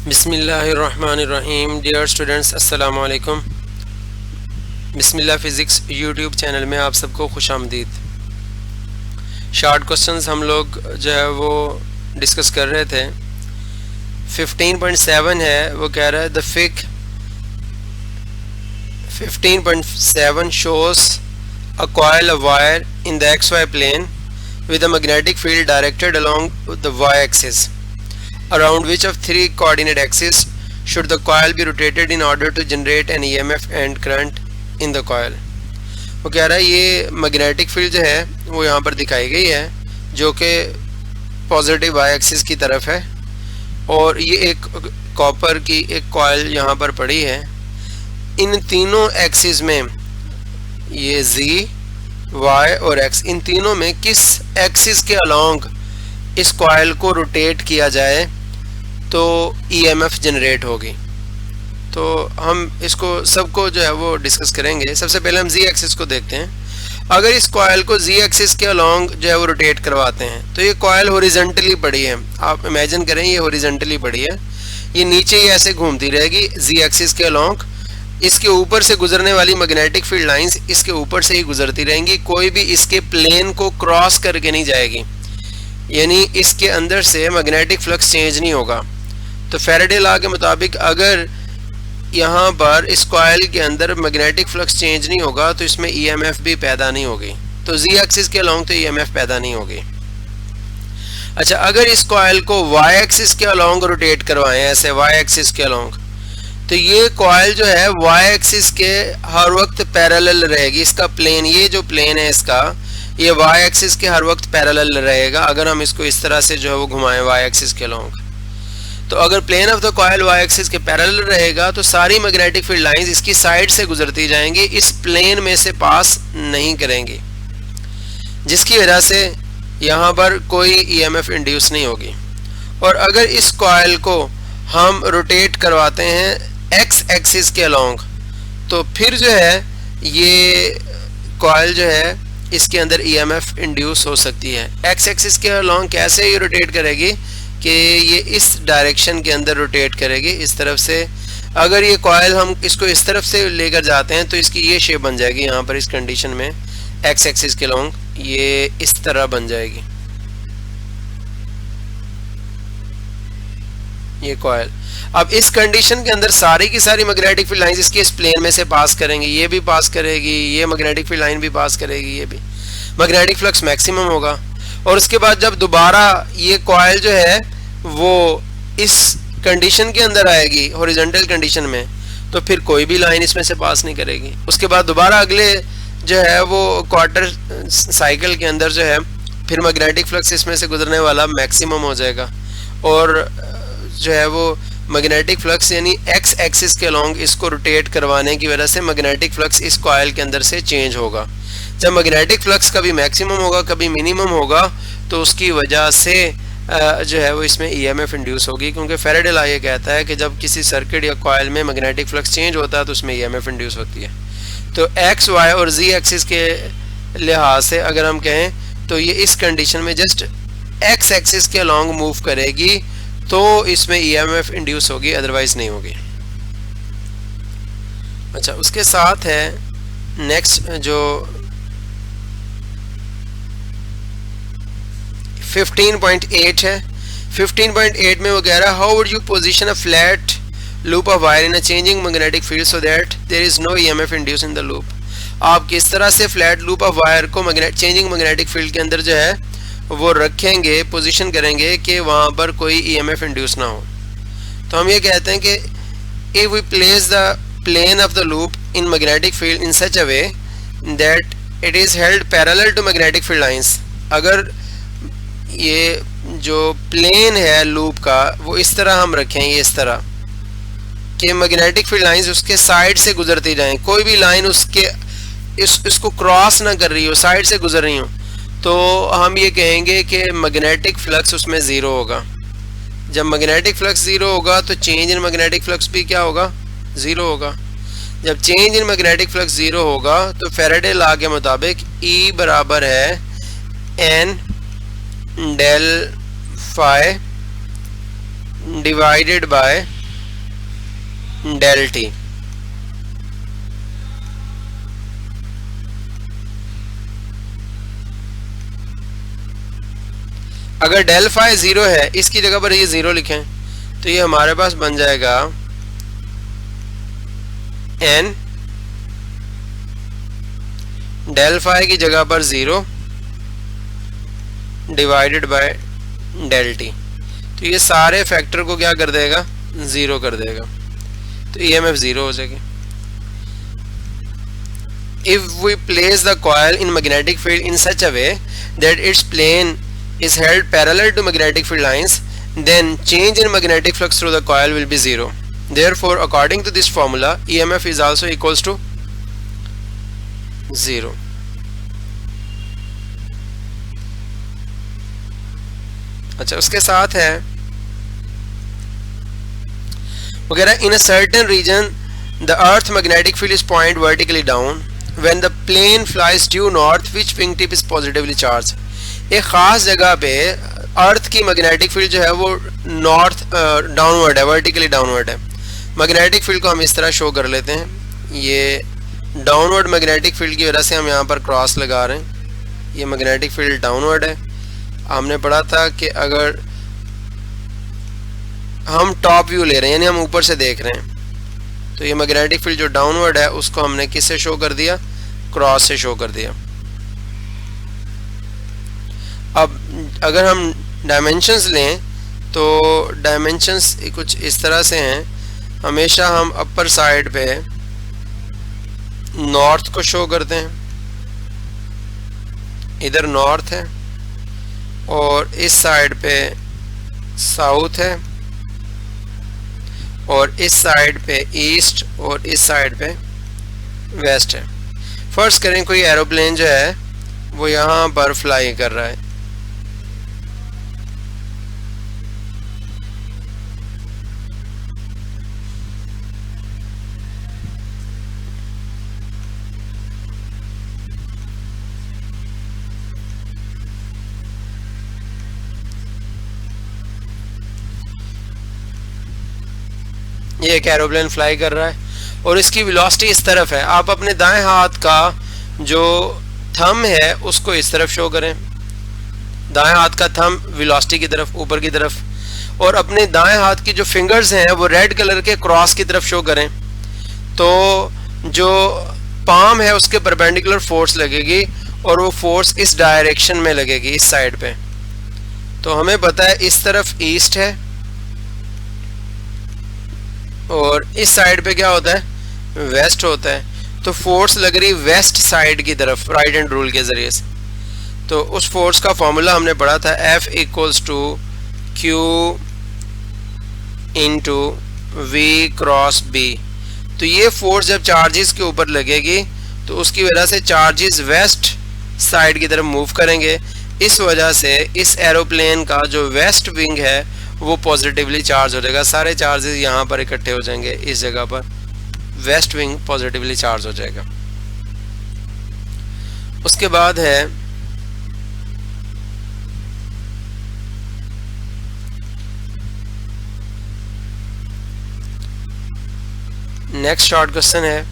बिस्मिल्लाहिर्रहमानिर्रहीम। Dear students, अस्सलाम वालेकुम। बिस्मिल्लाह फ़िज़िक्स यूट्यूब चैनल में आप सबको खुश आमदीद। शार्ट क्वेश्चंस हम लोग जो है वो डिस्कस कर रहे थे। 15.7 है, वो कह रहा है the fig 15.7 shows a coil of wire in the XY plane with a magnetic field directed along the y-axis, around which of three coordinate axes should the coil be rotated in order to generate an EMF and current in the coil। वो कह रहा है ये magnetic field जो है वो यहाँ पर दिखाई गई है जो कि पॉजिटिव वाई एक्सिस की तरफ है, और ये एक कॉपर की एक कॉइल यहाँ पर पड़ी है। इन तीनों एक्सिस में ये Z, Y और X, इन तीनों में किस एक्सिस के अलोंग इस कॉइल को रोटेट किया जाए तो EMF जनरेट होगी। तो हम इसको सबको जो है वो डिस्कस करेंगे। सबसे पहले हम Z एक्सिस को देखते हैं। अगर इस कॉइल को Z एक्सिस के अलोंग जो है वो रोटेट करवाते हैं तो ये कॉइल हॉरिजॉन्टली पड़ी है। आप इमेजिन करें ये हॉरिजॉन्टली पड़ी है, ये नीचे ही ऐसे घूमती रहेगी Z एक्सिस के अलोंग। इसके ऊपर से गुजरने वाली मैग्नेटिक फील्ड लाइंस इसके ऊपर से ही गुजरती रहेंगी, कोई भी इसके प्लेन को क्रॉस करके नहीं जाएगी, यानी इसके अंदर से मैग्नेटिक फ्लक्स चेंज नहीं होगा। तो फैराडे लॉ के मुताबिक अगर यहाँ पर इस कॉइल के अंदर मैग्नेटिक फ्लक्स चेंज नहीं होगा तो इसमें EMF भी पैदा नहीं होगी, तो Z एक्सिस के अलोंग तो EMF पैदा नहीं होगी। अच्छा, अगर इस कॉइल को Y एक्सिस के अलोंग रोटेट करवाएं, ऐसे Y एक्सिस के अलोंग, तो ये कॉइल जो है Y एक्सिस के हर वक्त पैरेलल रहेगी। इसका प्लेन, ये जो प्लेन है इसका, ये Y एक्सिस के हर वक्त पैरेलल रहेगा। अगर हम इसको इस तरह से जो है वो घुमाएं Y एक्सिस के अलोंग, तो अगर plane of the coil Y axis के पैरेलल रहेगा तो सारी मैग्नेटिक फील्ड लाइंस इसकी साइड से गुजरती जाएंगी, इस प्लेन में से पास नहीं करेंगी, जिसकी वजह से यहाँ पर कोई EMF इंड्यूस नहीं होगी। और अगर इस कॉइल को हम रोटेट करवाते हैं X एक्सिस के अलोंग, तो फिर जो है ये कॉइल जो है इसके अंदर EMF इंड्यूस हो सकती है। X एक्सिस के अलोंग कैसे ये रोटेट करेगी कि ये इस डायरेक्शन के अंदर रोटेट करेगी, इस तरफ से। अगर ये कॉइल हम इसको इस तरफ से लेकर जाते हैं तो इसकी ये शेप बन जाएगी। यहाँ पर इस कंडीशन में X एक्सिस के अलोंग ये इस तरह बन जाएगी ये कॉइल। अब इस कंडीशन के अंदर सारी की सारी मैग्नेटिक फील्ड लाइंस इसके इस प्लेन में से पास करेंगी, ये भी पास करेगी, ये मैग्नेटिक फील्ड लाइन भी पास करेगी, ये भी। मैग्नेटिक फ्लक्स मैक्सिमम होगा। और उसके बाद जब दोबारा ये कॉइल जो है वो इस कंडीशन के अंदर आएगी, हॉरिजॉन्टल कंडीशन में, तो फिर कोई भी लाइन इसमें से पास नहीं करेगी। उसके बाद दोबारा अगले जो है वो क्वार्टर साइकिल के अंदर जो है फिर मैग्नेटिक फ्लक्स इसमें से गुजरने वाला मैक्सिमम हो जाएगा, और जो है वो मैग्नेटिक फ्लक्स यानी X एक्सिस के अलोंग इसको रोटेट करवाने की वजह से मैग्नेटिक फ्लक्स इस कॉइल के अंदर से चेंज होगा। जब मैग्नेटिक फ्लक्स कभी मैक्सिमम होगा कभी मिनिमम होगा तो उसकी वजह से जो है वो इसमें EMF इंड्यूस होगी, क्योंकि फैराडे लॉ ये कहता है कि जब किसी सर्किट या कॉइल में मैग्नेटिक फ्लक्स चेंज होता है तो उसमें EMF इंड्यूस होती है। तो X, Y और Z एक्सिस के लिहाज से अगर हम कहें तो ये इस कंडीशन में जस्ट X एक्सिस के अलोंग मूव करेगी तो इसमें EMF इंड्यूस होगी, अदरवाइज नहीं होगी। अच्छा, उसके साथ है नेक्स्ट जो 15.8 है। 15.8 में वो कह रहा है how would you position a flat loop of wire in a changing magnetic field so that there is no EMF induce in the loop. आप किस तरह से फ्लैट लूप ऑफ वायर को चेंजिंग मैग्नेटिक फील्ड के अंदर जो है वो रखेंगे, पोजीशन करेंगे कि वहाँ पर कोई EMF इंड्यूस ना हो। तो हम ये कहते हैं कि if we place the plane of the loop in magnetic field in such a way that it is held parallel to magnetic field lines. अगर ये जो प्लेन है लूप का वो इस तरह हम रखें, ये इस तरह कि मैग्नेटिक फील्ड लाइंस उसके साइड से गुजरती जाएं, कोई भी लाइन उसके इसको क्रॉस ना कर रही हो, साइड से गुजर रही हो, तो हम ये कहेंगे कि मैग्नेटिक फ्लक्स उसमें ज़ीरो होगा। जब मैग्नेटिक फ्लक्स ज़ीरो होगा तो चेंज इन मैग्नेटिक फ्लक्स भी क्या होगा, ज़ीरो होगा। जब change in magnetic flux zero होगा तो फैराडे लॉ के मुताबिक E बराबर है N del phi divided by del T. अगर डेल फाई जीरो है, इसकी जगह पर ये जीरो लिखें तो ये हमारे पास बन जाएगा एन डेल फाई की जगह पर zero divided by del T. तो ये सारे फैक्टर को क्या कर देगा, जीरो कर देगा, तो ईएमएफ जीरो हो जाएगी। If we place the coil in magnetic field in such a way that its plane is held parallel to magnetic field lines, then change in magnetic flux through the coil will be zero. Therefore, according to this formula, EMF is also equals to zero. अच्छा, उसके साथ है वगैरह, in a certain region the earth magnetic field is point vertically down. When the plane flies due north, which wingtip is positively charged? एक खास जगह पे अर्थ की मैग्नेटिक फील्ड जो है वो नॉर्थ डाउनवर्ड है, वर्टिकली डाउनवर्ड है। मैग्नेटिक फील्ड को हम इस तरह शो कर लेते हैं, ये डाउनवर्ड मैग्नेटिक फील्ड की वजह से हम यहाँ पर क्रॉस लगा रहे हैं। ये मैग्नेटिक फील्ड डाउनवर्ड है। हमने पढ़ा था कि अगर हम टॉप व्यू ले रहे हैं, यानी हम ऊपर से देख रहे हैं, तो ये मैग्नेटिक फील्ड जो डाउनवर्ड है उसको हमने किससे शो कर दिया, क्रॉस से शो कर दिया। अब अगर हम डायमेंशंस लें तो डायमेंशंस कुछ इस तरह से हैं। हमेशा हम अपर साइड पे नॉर्थ को शो करते हैं, इधर नॉर्थ है, और इस साइड पे साउथ है, और इस साइड पे ईस्ट, और इस साइड पे वेस्ट है। फर्स्ट करें कोई एरोप्लेन जो है वो यहाँ पर फ्लाई कर रहा है, ये एक एरोप्लेन फ्लाई कर रहा है और इसकी वेलोसिटी इस तरफ है। आप अपने दाएं हाथ का जो थंब है उसको इस तरफ शो करें, दाएं हाथ का थंब वेलोसिटी की तरफ, ऊपर की तरफ, और अपने दाएं हाथ की जो फिंगर्स हैं वो रेड कलर के क्रॉस की तरफ शो करें। तो जो पाम है उसके परपेंडिकुलर फोर्स लगेगी और वो फोर्स इस डायरेक्शन में लगेगी, इस साइड पे। तो हमें पता है इस तरफ ईस्ट है और इस साइड पे क्या होता है, वेस्ट होता है। तो फोर्स लग रही वेस्ट साइड की तरफ राइट हैंड रूल के जरिए से। तो उस फोर्स का फॉर्मूला हमने पढ़ा था, F equals to Q into V cross B। तो ये फोर्स जब चार्जेस के ऊपर लगेगी तो उसकी वजह से चार्जेस वेस्ट साइड की तरफ मूव करेंगे। इस वजह से इस एरोप्लेन का जो वेस्ट विंग है वो पॉजिटिवली चार्ज हो जाएगा। सारे चार्जेस यहाँ पर इकट्ठे हो जाएंगे, इस जगह पर वेस्ट विंग पॉजिटिवली चार्ज हो जाएगा। उसके बाद है नेक्स्ट शॉर्ट क्वेश्चन है,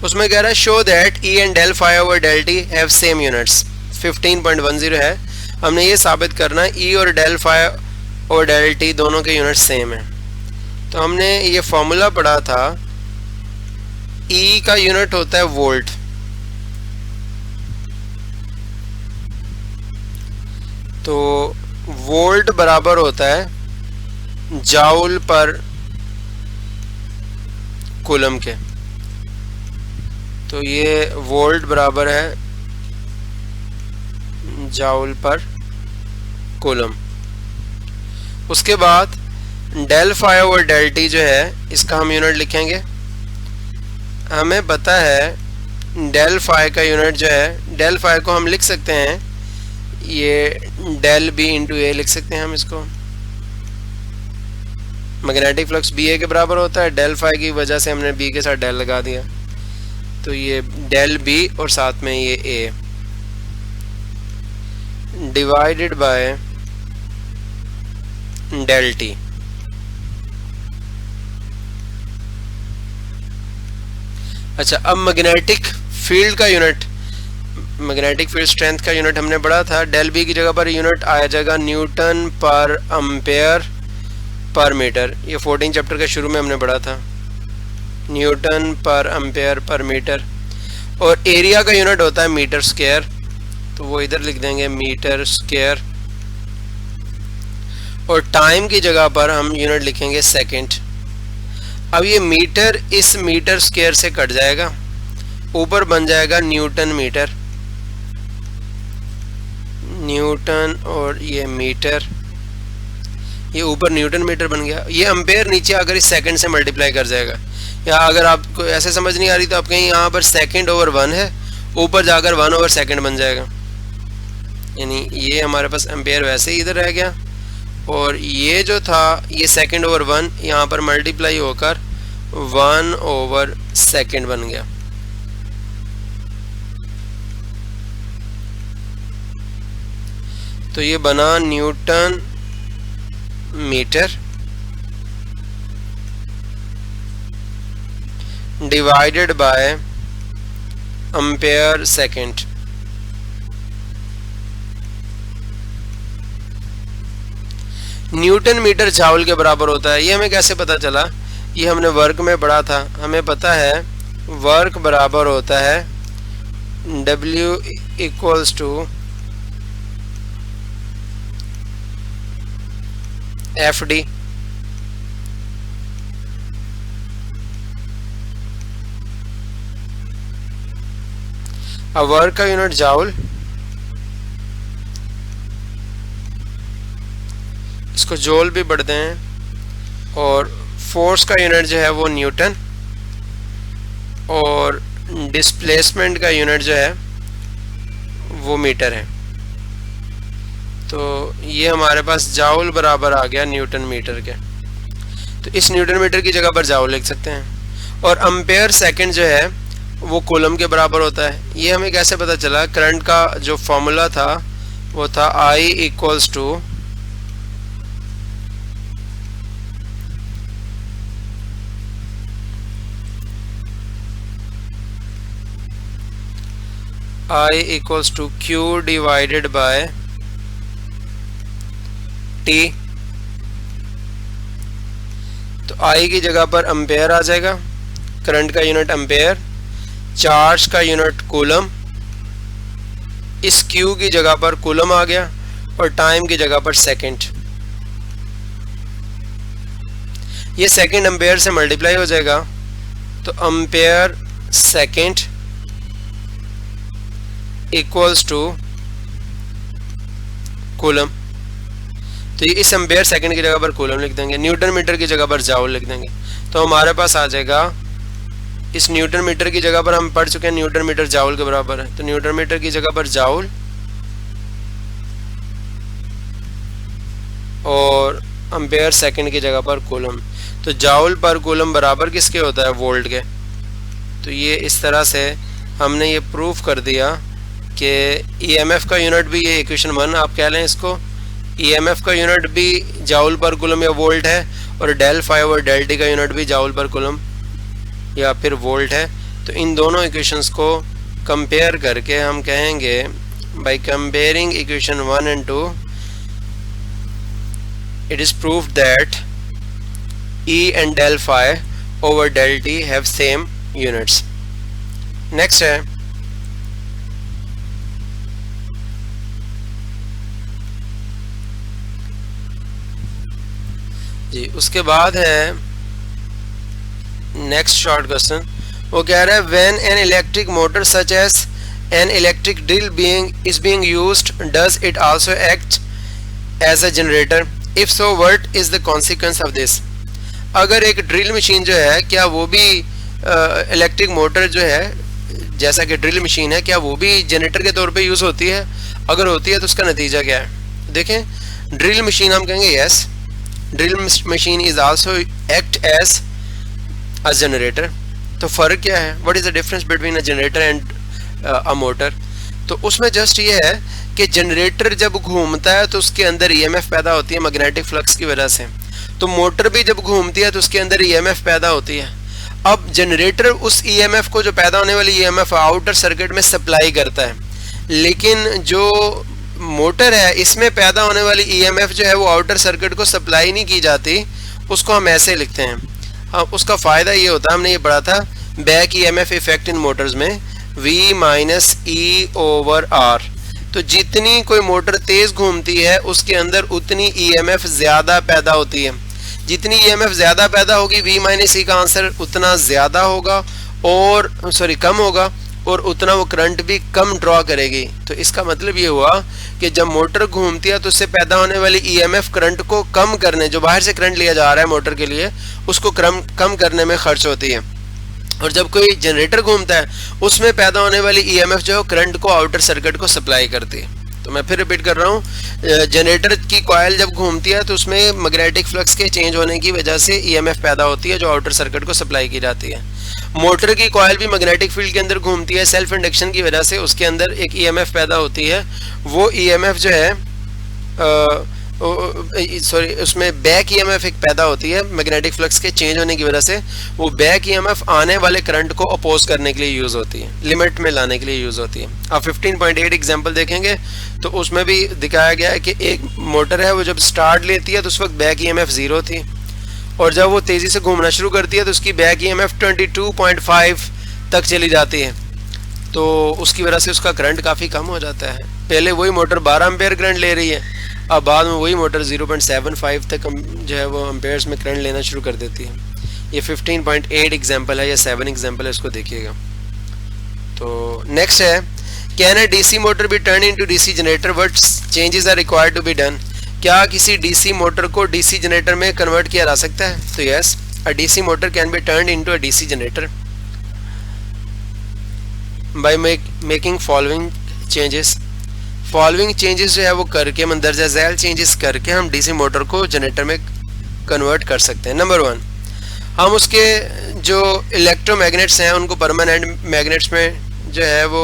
उसमें कह रहा है show that E and del phi over del T have same units. 15.10 है। हमने ये साबित करना है E और डेल फाई और डेल टी दोनों के यूनिट सेम है। तो हमने ये फॉर्मूला पढ़ा था, E का यूनिट होता है वोल्ट, तो वोल्ट बराबर होता है जाउल पर कूलम के। तो ये वोल्ट बराबर है जाउल पर कूलम। उसके बाद del phi over del T जो है इसका हम यूनिट लिखेंगे। हमें पता है डेल फाई का यूनिट जो है, डेल फाई को हम लिख सकते हैं, ये डेल बी इंटू ए लिख सकते हैं हम इसको। मैग्नेटिक फ्लक्स बी ए के बराबर होता है, डेल फाई की वजह से हमने बी के साथ डेल लगा दिया, तो ये डेल बी और साथ में ये ए डिवाइडेड बाय डेल टी। अच्छा, अब मैग्नेटिक फील्ड का यूनिट, मैग्नेटिक फील्ड स्ट्रेंथ का यूनिट हमने पढ़ा था, डेल बी की जगह पर यूनिट आ जाएगा Newton per ampere per metre. ये 14 चैप्टर के शुरू में हमने पढ़ा था, Newton per ampere per metre. और एरिया का यूनिट होता है मीटर स्क्वायर, तो वो इधर लिख देंगे मीटर स्क्वायर। और टाइम की जगह पर हम यूनिट लिखेंगे सेकंड। अब ये मीटर इस मीटर स्क्वायर से कट जाएगा, ऊपर बन जाएगा न्यूटन मीटर, न्यूटन और ये मीटर, ये ऊपर न्यूटन मीटर बन गया। ये एम्पेयर नीचे आकर इस सेकंड से मल्टीप्लाई कर जाएगा। या अगर आपको ऐसे समझ नहीं आ रही तो आप कहीं यहाँ पर सेकंड ओवर 1 है, ऊपर जाकर 1 ओवर सेकंड बन जाएगा। यानी ये हमारे पास एम्पेयर वैसे ही इधर रह गया, और ये जो था ये सेकंड ओवर 1 यहाँ पर मल्टीप्लाई होकर 1 ओवर सेकंड बन गया। तो ये बना newton metre divided by ampere second. Newton metre joule के बराबर होता है। ये हमें कैसे पता चला? ये हमने वर्क में पढ़ा था। हमें पता है वर्क बराबर होता है W इक्वल्स टू FD। अब वर्क का यूनिट जाउल, इसको जूल भी पढ़ते हैं, और फोर्स का यूनिट जो है वो न्यूटन, और डिस्प्लेसमेंट का यूनिट जो है वो मीटर है। तो ये हमारे पास जाउल बराबर आ गया न्यूटन मीटर के। तो इस न्यूटन मीटर की जगह पर जाउल लिख सकते हैं। और एम्पेयर सेकंड जो है वो कूलम के बराबर होता है। ये हमें कैसे पता चला? करंट का जो फॉर्मूला था वो था I equals to Q divided by T। तो I की जगह पर एम्पेयर आ जाएगा, करंट का यूनिट एम्पेयर, चार्ज का यूनिट कूलम, इस Q की जगह पर कूलम आ गया, और टाइम की जगह पर सेकंड। ये सेकंड एम्पेयर से मल्टीप्लाई हो जाएगा, तो ampere second equals to coulomb. तो ये इस एम्पेयर सेकंड की जगह पर कूलम लिख देंगे, न्यूटन मीटर की जगह पर जाउल लिख देंगे। तो हमारे पास आ जाएगा, इस न्यूटन मीटर की जगह पर हम पढ़ चुके हैं न्यूटन मीटर जाउल के बराबर है, तो न्यूटन मीटर की जगह पर जाउल, और एम्पेयर सेकंड की जगह पर कूलम। तो जाउल पर कूलम बराबर किसके होता है? वोल्ट के। तो ये इस तरह से हमने ये प्रूफ कर दिया कि EMF का यूनिट भी, ये इक्वेशन 1 आप कह लें इसको, EMF का यूनिट भी जाउल पर कूलम या वोल्ट है, और डेल फाई और डेल टी का यूनिट भी जाउल पर कूलम या फिर वोल्ट है। तो इन दोनों इक्वेशंस को कंपेयर करके हम कहेंगे, by comparing equation 1 and 2 it is proved that E and del phi over del t have same units। Next है जी, उसके बाद है नेक्स्ट शॉर्ट क्वेश्चन। वो कह रहा है when an electric motor such as an electric drill is being used, does it also act as a generator? If so, what is the consequence of this? अगर एक ड्रिल मशीन जो है, क्या वो भी इलेक्ट्रिक मोटर जो है जैसा कि ड्रिल मशीन है, क्या वो भी जनरेटर के तौर पे यूज़ होती है? अगर होती है तो उसका नतीजा क्या है? देखें, ड्रिल मशीन हम कहेंगे yes, drill machine is also act as a generator. तो फ़र्क क्या है? What is the difference between a generator and a motor? तो उसमें जस्ट ये है कि जनरेटर जब घूमता है तो उसके अंदर EMF पैदा होती है मैग्नेटिक फ्लक्स की वजह से। तो मोटर भी जब घूमती है तो उसके अंदर EMF पैदा होती है। अब जनरेटर उस ईएमएफ को, जो पैदा होने वाली ईएमएफ आउटर सर्किट में सप्लाई करता है, लेकिन जो मोटर है इसमें पैदा होने वाली ईएमएफ जो है वो आउटर सर्किट को सप्लाई नहीं की जाती, उसको हम ऐसे लिखते हैं। हाँ, उसका फ़ायदा ये होता है, हमने ये पढ़ा था back EMF effect in motors में V minus E over R. तो जितनी कोई मोटर तेज़ घूमती है उसके अंदर उतनी ईएमएफ ज़्यादा पैदा होती है। जितनी ईएमएफ ज़्यादा पैदा होगी V माइनस ई का आंसर उतना ज़्यादा होगा और कम होगा, और उतना वो करंट भी कम ड्रॉ करेगी। तो इसका मतलब ये हुआ कि जब मोटर घूमती है तो उससे पैदा होने वाली ईएमएफ करंट को कम करने, जो बाहर से करंट लिया जा रहा है मोटर के लिए, उसको कम करने में खर्च होती है। और जब कोई जनरेटर घूमता है उसमें पैदा होने वाली ईएमएफ जो है करंट को आउटर सर्किट को सप्लाई करती है। तो मैं फिर रिपीट कर रहा हूँ, जनरेटर की कॉइल जब घूमती है तो उसमें मैग्नेटिक फ्लक्स के चेंज होने की वजह से ईएमएफ पैदा होती है जो आउटर सर्किट को सप्लाई की जाती है। मोटर की कॉइल भी मैग्नेटिक फील्ड के अंदर घूमती है, सेल्फ इंडक्शन की वजह से उसके अंदर एक ईएमएफ पैदा होती है। वो ईएमएफ जो है उसमें बैक ईएमएफ एक पैदा होती है मैग्नेटिक फ्लक्स के चेंज होने की वजह से। वो बैक ईएमएफ आने वाले करंट को अपोज करने के लिए यूज होती है, लिमिट में लाने के लिए यूज होती है। आप 15.8 एग्जांपल देखेंगे तो उसमें भी दिखाया गया है कि एक मोटर है वो जब स्टार्ट लेती है तो उस वक्त बैक ईएमएफ 0 थी, और जब वो तेजी से घूमना शुरू करती है तो उसकी बैक ईएमएफ 22.5 तक चली जाती है। तो उसकी वजह से उसका करंट काफ़ी कम हो जाता है। पहले वही मोटर 12 एम्पेयर करंट ले रही है, अब बाद में वही मोटर 0.75 तक जो है वो एम्पेयर्स में करंट लेना शुरू कर देती है। ये 15.8 एग्जाम्पल है या 7 एग्जाम्पल है, इसको देखिएगा। तो नेक्स्ट है, can a DC motor be turn into DC generator, what changes are required to be done. क्या किसी डीसी मोटर को डीसी जनरेटर में कन्वर्ट किया जा सकता है? तो yes, a DC motor can be turn into a DC generator by making following changes. Following changes जो है वो करके, मंदरजा झैल चेंजेस करके हम डीसी मोटर को जनरेटर में कन्वर्ट कर सकते हैं। नंबर 1, हम उसके जो इलेक्ट्रोमैग्नेट्स हैं उनको परमानेंट मैग्नेट्स में जो है वो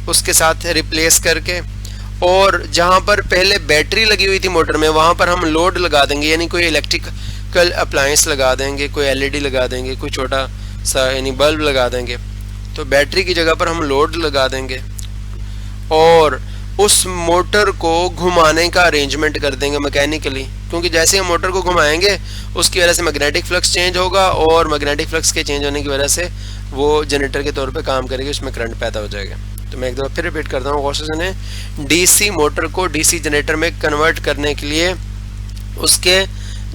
उसके साथ रिप्लेस करके, और जहाँ पर पहले बैटरी लगी हुई थी मोटर में वहाँ पर हम लोड लगा देंगे, यानी कोई इलेक्ट्रिकल अप्लायंस लगा देंगे, कोई एलईडी लगा देंगे, कोई छोटा सा यानी बल्ब लगा देंगे। तो बैटरी की जगह पर हम लोड लगा देंगे और उस मोटर को घुमाने का अरेंजमेंट कर देंगे मैकेनिकली, क्योंकि जैसे हम मोटर को घुमाएंगे उसकी वजह से मैग्नेटिक फ्लक्स चेंज होगा, और मैग्नेटिक फ्लक्स के चेंज होने की वजह से वो जनरेटर के तौर पे काम करेगी, उसमें करंट पैदा हो जाएगा। तो मैं एक दफ़ा फिर रिपीट करता हूँ, गौर से सुनें। डीसी मोटर को डीसी जनरेटर में कन्वर्ट करने के लिए उसके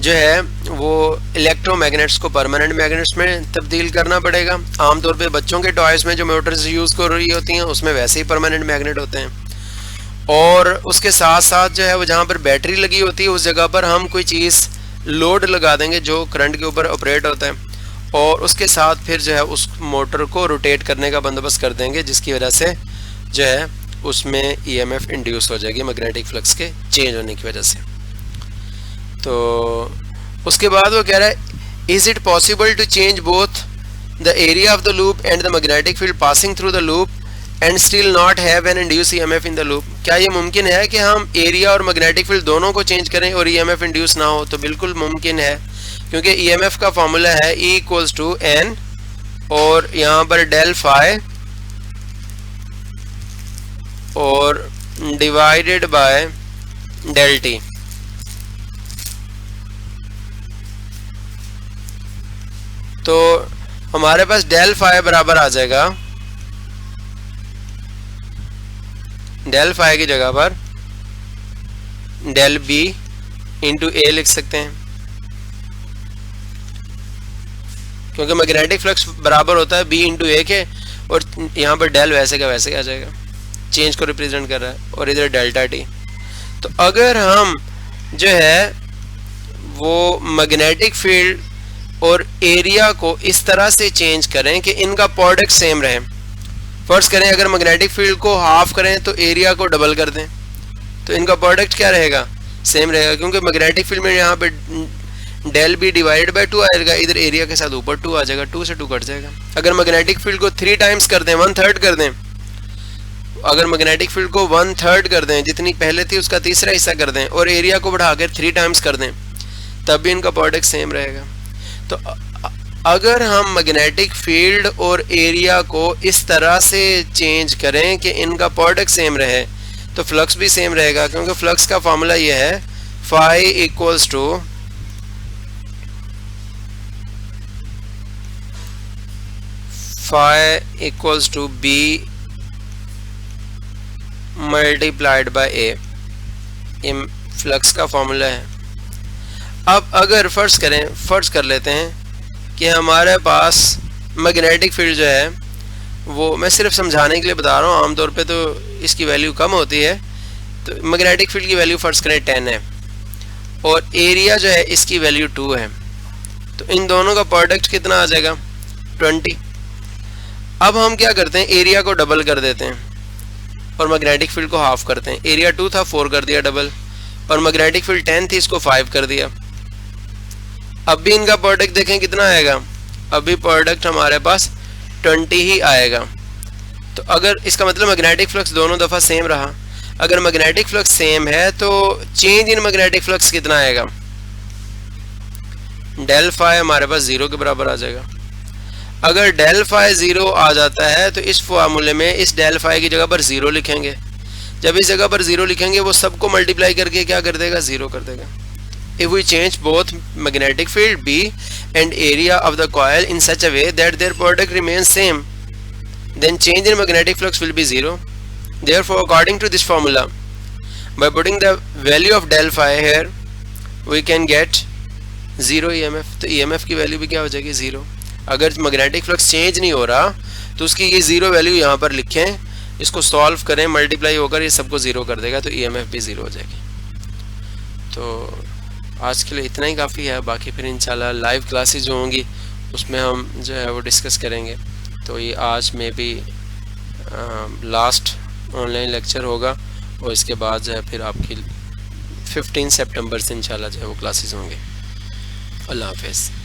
जो है वो इलेक्ट्रोमैग्नेट्स को परमानेंट मैग्नेट्स में तब्दील करना पड़ेगा। आमतौर पे बच्चों के टॉयज़ में जो मोटर्स यूज़ कर रही होती हैं उसमें वैसे ही परमानेंट मैग्नेट होते हैं, और उसके साथ साथ जो है वो जहाँ पर बैटरी लगी होती है उस जगह पर हम कोई चीज़ लोड लगा देंगे जो करंट के ऊपर ऑपरेट होता है, और उसके साथ फिर जो है उस मोटर को रोटेट करने का बंदोबस्त कर देंगे, जिसकी वजह से जो है उसमें ईएमएफ इंड्यूस हो जाएगी मैग्नेटिक फ्लक्स के चेंज होने की वजह से। तो उसके बाद वो कह रहा है, is it possible to change both the area of the loop and the magnetic field passing through the loop and still not have an induce EMF in the loop. क्या ये मुमकिन है कि हम एरिया और मैग्नेटिक फील्ड दोनों को change करें और ईएमएफ इंड्यूस ना हो? तो बिल्कुल मुमकिन है, क्योंकि ईएमएफ का फॉर्मूला है E इक्वल्स टू N और यहाँ पर डेल फाई और डिवाइडेड बाय डेल टी। तो हमारे पास डेल फाई बराबर आ जाएगा, डेल फाई की जगह पर डेल बी इंटू ए लिख सकते हैं, क्योंकि मैग्नेटिक फ्लक्स बराबर होता है बी इंटू ए के, और यहाँ पर डेल वैसे का वैसे आ जाएगा, चेंज को रिप्रेजेंट कर रहा है, और इधर डेल्टा टी। तो अगर हम जो है वो मैग्नेटिक फील्ड और एरिया को इस तरह से चेंज करें कि इनका प्रोडक्ट सेम रहे। फर्ज करें अगर मैग्नेटिक फील्ड को हाफ करें तो एरिया को डबल कर दें, तो इनका प्रोडक्ट क्या रहेगा? सेम रहेगा, क्योंकि मैग्नेटिक फील्ड में यहाँ पे डेल बी डिवाइडेड बाय 2 आएगा, इधर एरिया के साथ ऊपर 2 आ जाएगा, 2 से 2 कट जाएगा। अगर मैग्नेटिक फील्ड को 3 टाइम्स कर दें, 1/3 कर दें, अगर मैग्नेटिक फील्ड को 1/3 कर दें, जितनी पहले थी उसका तीसरा हिस्सा कर दें, और एरिया को बढ़ाकर 3 टाइम्स कर दें, तब भी इनका प्रोडक्ट सेम रहेगा। तो अगर हम मैग्नेटिक फील्ड और एरिया को इस तरह से चेंज करें कि इनका प्रोडक्ट सेम रहे तो फ्लक्स भी सेम रहेगा, क्योंकि फ्लक्स का फॉर्मूला ये है phi equals to B multiplied by A, ये फ्लक्स का फॉर्मूला है। अब अगर फर्ज कर लेते हैं कि हमारे पास मैग्नेटिक फील्ड जो है, वो मैं सिर्फ समझाने के लिए बता रहा हूँ, आमतौर पे तो इसकी वैल्यू कम होती है, तो मैग्नेटिक फील्ड की वैल्यू फर्ज करें 10 है और एरिया जो है इसकी वैल्यू 2 है, तो इन दोनों का प्रोडक्ट कितना आ जाएगा 20। अब हम क्या करते हैं, एरिया को डबल कर देते हैं और मैग्नेटिक फील्ड को हाफ करते हैं। एरिया 2 था, 4 कर दिया डबल, और मैग्नेटिक फील्ड 10 थी, इसको 5 कर दिया। अब भी इनका प्रोडक्ट देखें कितना आएगा, अभी प्रोडक्ट हमारे पास 20 ही आएगा। तो अगर इसका मतलब मैग्नेटिक फ्लक्स दोनों दफ़ा सेम रहा, अगर मैग्नेटिक फ्लक्स सेम है तो चेंज इन मैग्नेटिक फ्लक्स कितना आएगा, डेल फाई हमारे पास 0 के बराबर आ जाएगा। अगर डेल फाई 0 आ जाता है तो इस फार्मूले में इस डेल फाई की जगह पर 0 लिखेंगे। जब इस जगह पर 0 लिखेंगे वो सबको मल्टीप्लाई करके क्या कर देगा, 0 कर देगा। If we change both magnetic field B and area of the coil in such a way that their product remains same, then change in magnetic flux will be 0. Therefore, according to this formula, by putting the value of del phi here, we can get 0 EMF. तो EMF की value भी क्या हो जाएगी, 0। अगर magnetic flux change नहीं हो रहा तो उसकी ये 0 वैल्यू यहाँ पर लिखें, इसको सॉल्व करें, मल्टीप्लाई होकर ये सबको 0 कर देगा, तो EMF भी 0 हो जाएगी। तो आज के लिए इतना ही काफ़ी है, बाकी फिर इंशाल्लाह लाइव क्लासेस जो होंगी उसमें हम जो है वो डिस्कस करेंगे। तो ये आज में भी लास्ट ऑनलाइन लेक्चर होगा और इसके बाद जो है फिर आपकी 15 सितंबर से इंशाल्लाह जो है वो क्लासेस होंगे। अल्लाह हाफ़िज़।